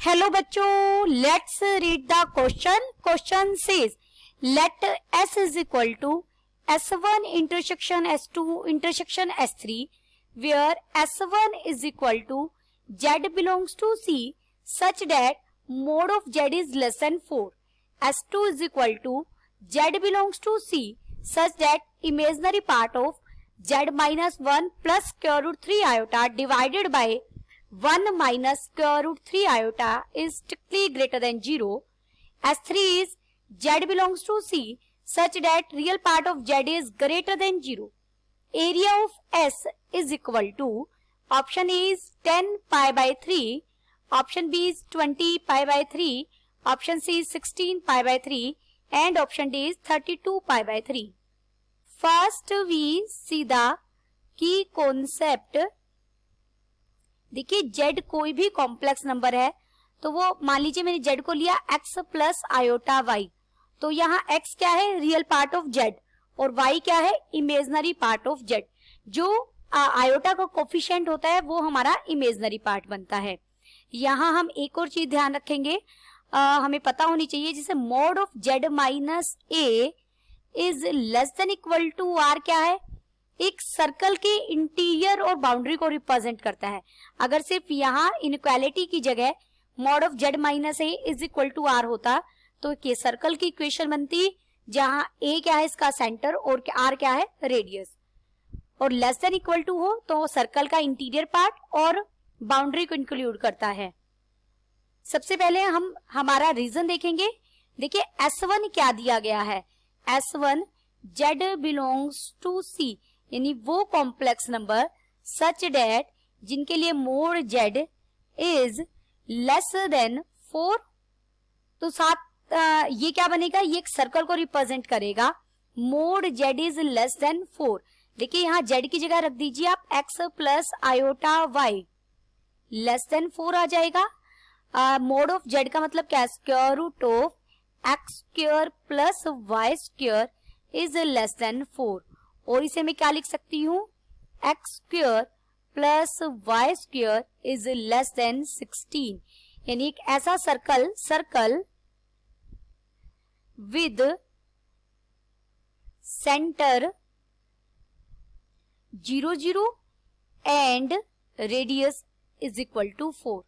Hello बच्चों, let's read the question. Question says late S is equal to S1 intersection S2 intersection S3 where S1 is equal to Z belongs to C such that mod of Z is less than 4. S2 is equal to Z belongs to C such that imaginary part of Z minus 1 plus square root 3 iota divided by 1 minus square root 3 iota is strictly greater than 0. S3 is Z belongs to C such that real part of Z is greater than 0. Area of S is equal to option A is 10 pi by 3, option B is 20 pi by 3, option C is 16 pi by 3 and option D is 32 pi by 3. First we see the key concept. देखिए z कोई भी complex number है तो वो मान लीजिए मैंने z को लिया x प्लस आयोटा y, तो यहाँ x क्या है, रियल पार्ट ऑफ z और y क्या है, इमेजनरी पार्ट ऑफ z. जो आयोटा का कोफिशिएंट होता है वो हमारा इमेजनरी पार्ट बनता है. यहाँ हम एक और चीज ध्यान रखेंगे, हमें पता होनी चाहिए, जैसे mod of z minus a is less than equal to r क्या है, एक सर्कल के इंटीरियर और बाउंड्री को रिप्रेजेंट करता है. अगर सिर्फ यहाँ इनइक्वालिटी की जगह mod of z minus A is equal to R होता तो ये सर्कल की इक्वेशन बनती, जहां a क्या है इसका सेंटर और r क्या है रेडियस, और लेस देन इक्वल टू हो तो सर्कल का इंटीरियर पार्ट और बाउंड्री को इंक्लूड करता है. सबसे पहले हम हमारा रीजन देखेंगे. देखिए S1 क्या दिया गया है, S1 Z belongs to C, यानी वो कॉम्प्लेक्स नंबर सच डेट जिनके लिए mode Z is less than 4. तो साथ ये क्या बनेगा, ये एक सर्कल को रिप्रेजेंट करेगा. Mode Z is less than 4. देखिए यहाँ Z की जगह रख दीजिए आप x plus iota y, less than 4 आ जाएगा. मोड ऑफ Z का मतलब क्या है, square root of x square plus y square is less than 4. और इसे मैं क्या लिख सकती हूँ, X square plus Y square is less than 16. यानी एक ऐसा circle with centre 0 0 and radius is equal to 4.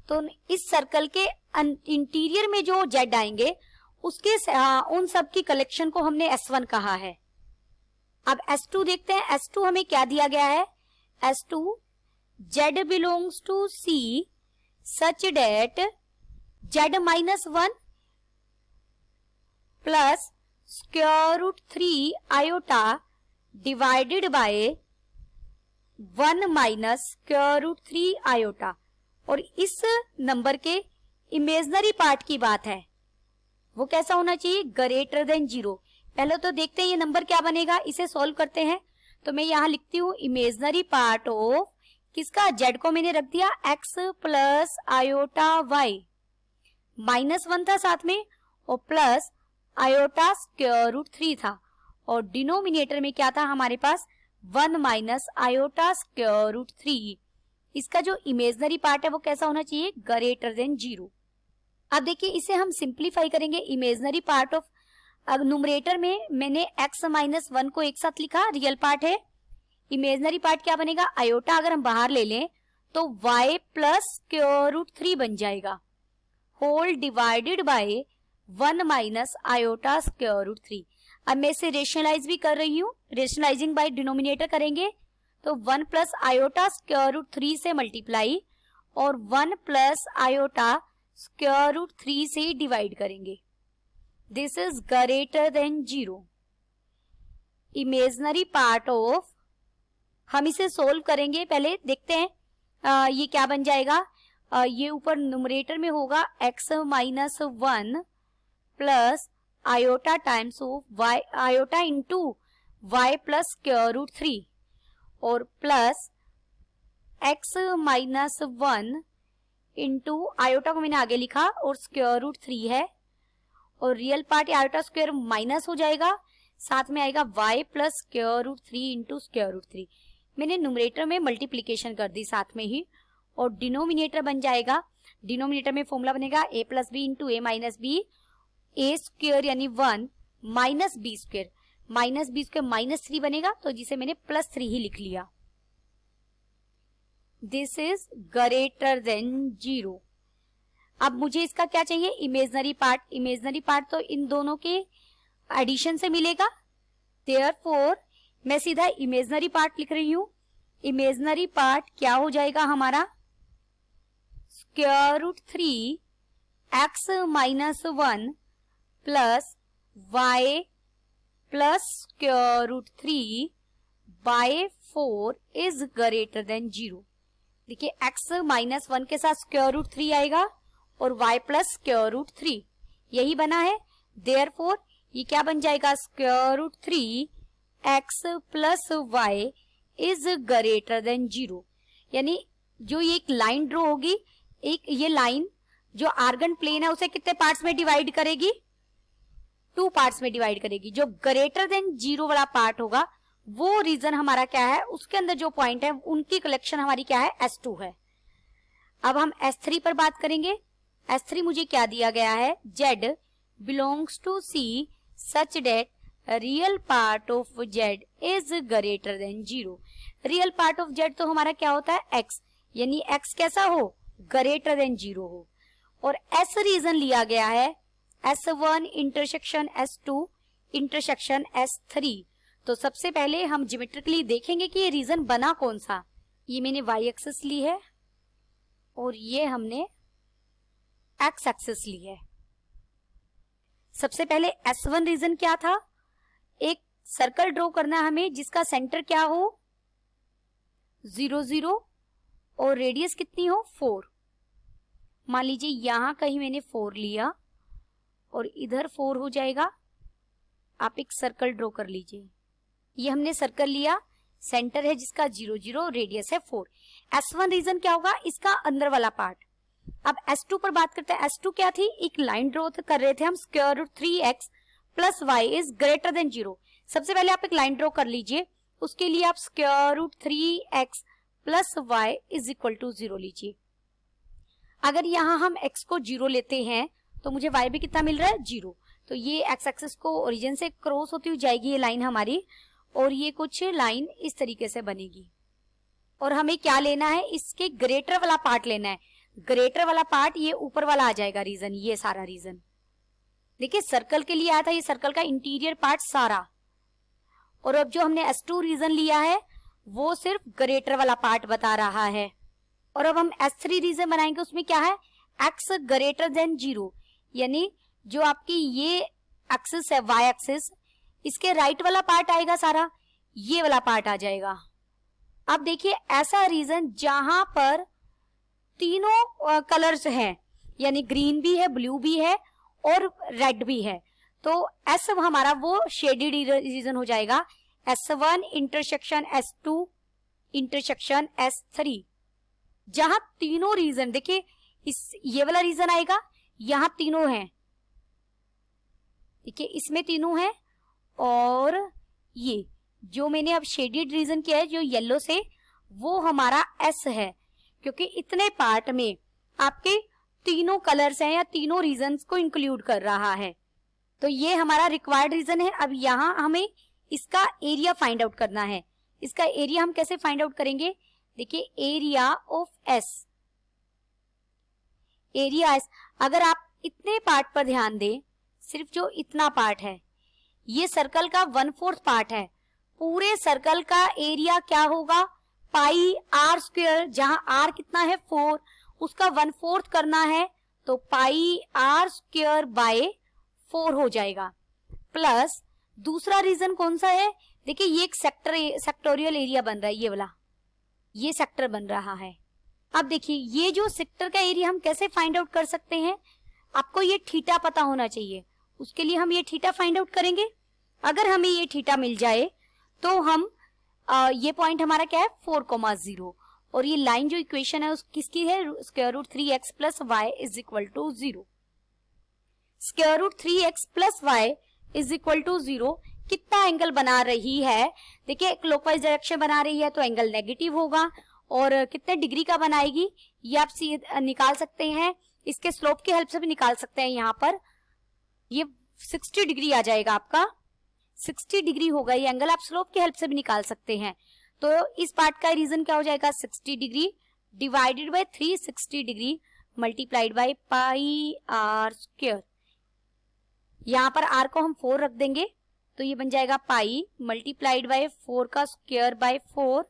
तो इस सर्कल के इंटीरियर में जो जेड आएंगे उसके उन सब की कलेक्शन को हमने S1 कहा है. अब S2 देखते हैं. S2 हमें क्या दिया गया है, S2 Z belongs to C such that Z minus 1 plus square root 3 iota divided by 1 minus square root 3 iota. और इस नंबर के इमेजनरी पार्ट की बात है, वो कैसा होना चाहिए, ग्रेटर देन 0. पहले तो देखते हैं ये नंबर क्या बनेगा, इसे सॉल्व करते हैं. तो मैं यहां लिखती हूं इमेजनरी पार्ट ऑफ किसका, z को मैंने रख दिया x plus iota y, minus 1 था साथ में और प्लस आयोटा स्क्वायर रूट 3 था, और डिनोमिनेटर में क्या था हमारे पास 1 माइनस आयोटा स्क्वायर रूट 3. इसका जो इमेजनरी पार्ट है वो कैसा होना चाहिए, ग्रेटर देन 0. अब देखिए इसे हम सिंप्लीफाई करेंगे. इमेजनरी पार्ट ऑफ, अब न्यूमरेटर में मैंने x माइनस 1 को एक साथ लिखा, रियल पार्ट है. इमेजनरी पार्ट क्या बनेगा, आयोटा अगर हम बाहर ले लें तो y प्लस स्क्वायर रूट 3 बन जाएगा, whole divided by 1 minus iota square root 3. अब मैं इसे रेशनलाइज भी कर रही हूँ, रेशनलाइजिंग बाय डिनोमिनेटर करेंगे तो 1 प्लस आयोटा स्क्वायर रूट 3 से मल्टीप्लाई और 1 प्लस आयोटा स्क्वायर रूट 3 से डिवाइड करेंगे. This is greater than 0. Imaginary part of, हम इसे सोल्व करेंगे. पहले देखते हैं ये क्या बन जाएगा. ये ऊपर न्यूमरेटर में होगा x minus 1 plus iota times of y, iota into y plus square root 3 और plus x minus 1 into iota को मैंने आगे लिखा और स्क्वायर रूट 3 है, और real part iota square minus हो जाएगा, साथ में आएगा y plus square root 3 into square root 3. मैंने न्यूमरेटर में मल्टीप्लीकेशन कर दी साथ में ही, और डिनोमिनेटर बन जाएगा, डिनोमिनेटर में फॉर्मूला बनेगा a plus B into A minus B, A square यानी 1 minus B square, minus B square minus 3 बनेगा, तो जिसे मैंने प्लस 3 ही लिख लिया। This is greater than 0। अब मुझे इसका क्या चाहिए, इमेजनरी पार्ट। इमेजनरी पार्ट तो इन दोनों के एडिशन से मिलेगा, देयरफॉर मैं सीधा इमेजनरी पार्ट लिख रही हूं। इमेजनरी पार्ट क्या हो जाएगा हमारा, square root 3 X minus 1 plus Y plus square root 3 by 4 is greater than 0। देखिए x माइनस 1 के साथ स्क्वायर रूट 3 आएगा और y प्लस स्क्वायर रूट 3 यही बना है। देयरफॉर ये क्या बन जाएगा, square root 3 x plus y is greater than 0। यानी जो ये एक लाइन ड्रॉ होगी, एक ये लाइन जो आर्गन प्लेन है उसे कितने पार्ट्स में डिवाइड करेगी, 2 पार्ट्स में डिवाइड करेगी। जो ग्रेटर देन 0 वाला पार्ट होगा वो रीजन हमारा क्या है, उसके अंदर जो पॉइंट है उनकी कलेक्शन हमारी क्या है, S2 है। अब हम S3 पर बात करेंगे। S3 मुझे क्या दिया गया है, Z belongs to C such that real part of Z is greater than 0। Real part of Z तो हमारा क्या होता है, X, यानी X कैसा हो, ग्रेटर देन 0 हो। और S रीजन लिया गया है S1 intersection S2 intersection S3। तो सबसे पहले हम ज्योमेट्रिकली देखेंगे कि ये रीजन बना कौन सा। ये मैंने y एक्सिस ली है और ये हमने x एक्सिस ली है। सबसे पहले S1 रीजन क्या था, एक सर्कल ड्रॉ करना हमें जिसका सेंटर क्या हो 0 0 और रेडियस कितनी हो 4। मान लीजिए यहां कहीं मैंने 4 लिया और इधर 4 हो जाएगा। आप एक सर्कल ड्रॉ कर लीजिए, ये हमने सर्कल लिया, सेंटर है जिसका 0 0, रेडियस है 4। S1 रीजन क्या होगा, इसका अंदर वाला पार्ट। अब S2 पर बात करते हैं। S2 क्या थी, एक लाइन ड्रॉ कर रहे थे हम, square root 3x plus y is greater than 0। सबसे पहले आप एक लाइन ड्रॉ कर लीजिए, उसके लिए आप square root 3x plus y is equal to 0 लीजिए। अगर यहाँ हम x को 0 लेते हैं तो मुझे y भी कितना मिल रहा है, 0। तो ये x एक्सिस को ओरिजिन से क्रॉस होती हुई जाएगी ये लाइन हमारी, और ये कुछ लाइन इस तरीके से बनेगी। और हमें क्या लेना है, इसके ग्रेटर वाला पार्ट लेना है। ग्रेटर वाला पार्ट ये ऊपर वाला आ जाएगा रीजन, ये सारा रीजन। देखिए सर्कल के लिए आया था ये सर्कल का इंटीरियर पार्ट सारा, और अब जो हमने S2 रीजन लिया है वो सिर्फ ग्रेटर वाला पार्ट बता रहा है। और अब हम S3 रीजन बनाएंगे, उसमें क्या है, x ग्रेटर देन 0, यानी जो आपकी ये एक्सिस है y एक्सिस, इसके राइट वाला पार्ट आएगा सारा, ये वाला पार्ट आ जाएगा। अब देखिए ऐसा रीजन जहां पर तीनों कलर्स हैं, यानी ग्रीन भी है, ब्लू भी है और रेड भी है, तो S हमारा वो शेडेड रीजन हो जाएगा, S1 intersection S2 intersection S3। जहां तीनों रीजन, देखिए इस ये वाला रीजन आएगा, यहां तीनों हैं, देखिए इसमें तीनों हैं, और ये जो मैंने अब शेडेड रीजन किया है जो येलो से, वो हमारा S है, क्योंकि इतने पार्ट में आपके तीनों कलर्स हैं या तीनों रीजन्स को इंक्लूड कर रहा है। तो ये हमारा रिक्वायर्ड रीजन है। अब यहाँ हमें इसका एरिया फाइंड आउट करना है। इसका एरिया हम कैसे फाइंड आउट करेंगे, देखिए area of S, area S। अगर आप इतने पार्ट पर ध्यान दें, सिर्फ जो इतना पार्ट है ये सर्कल का 1/4 पार्ट है, पूरे सर्कल का एरिया क्या होगा, पाई आर स्क्वायर, जहां आर कितना है 4, उसका 1/4 करना है तो पाई आर स्क्वायर बाय 4 हो जाएगा। प्लस दूसरा रीजन कौन सा है, देखिए ये एक सेक्टोरियल एरिया बन रहा है, ये वाला, ये सेक्टर बन रहा है। अब देखिए ये जो सेक्टर का एरिया हम कैसे फाइंड आउट कर सकते हैं, आपको ये थीटा पता होना चाहिए, उसके लिए हम ये थीटा फाइंड आउट करेंगे। अगर हमें ये थीटा मिल जाए तो हम ये पॉइंट हमारा क्या है 4,0, और ये लाइन जो इक्वेशन है उस किसकी है, square root 3x plus Y is equal to 0। Square root 3x plus Y is equal to 0 कितना एंगल बना रही है, देखिए क्लॉकवाइज डायरेक्शन बना रही है तो एंगल नेगेटिव होगा, और कितने डिग्री का बनाएगी ये आप निकाल सकते हैं, इसके स्लोप की हेल्प से भी निकाल सकते हैं। यहाँ पर ये 60 डिग्री आ जाएगा आपका, 60 डिग्री होगा ये एंगल, आप स्लोप की हेल्प से भी निकाल सकते हैं। तो इस पार्ट का रीजन क्या हो जाएगा, 60 degree divided by 360 degree multiplied by pi R square. यहाँ पर आर को हम 4 रख देंगे तो ये बन जाएगा पाई मल्टीप्लाइड बाय 4 का स्क्वायर बाय 4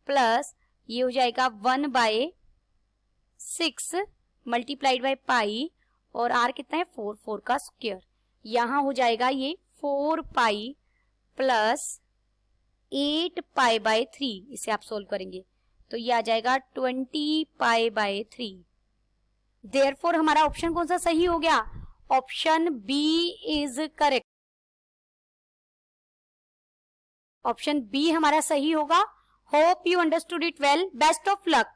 प्लस ये हो जाएगा 1/6 मल्टीप्लाइड बाय पाई और आर कितना है 4, 4 का स्क्वायर। यहाँ हो जाएगा ये 4 पाई प्लस 8 पाई बाय 3, इसे आप सोल्व करेंगे तो ये आ जाएगा 20 पाई बाय 3। देयरफॉर हमारा ऑप्शन कौन सा सही हो गया, option B is correct. Option B हमारा सही होगा। Hope you understood it well, best of luck.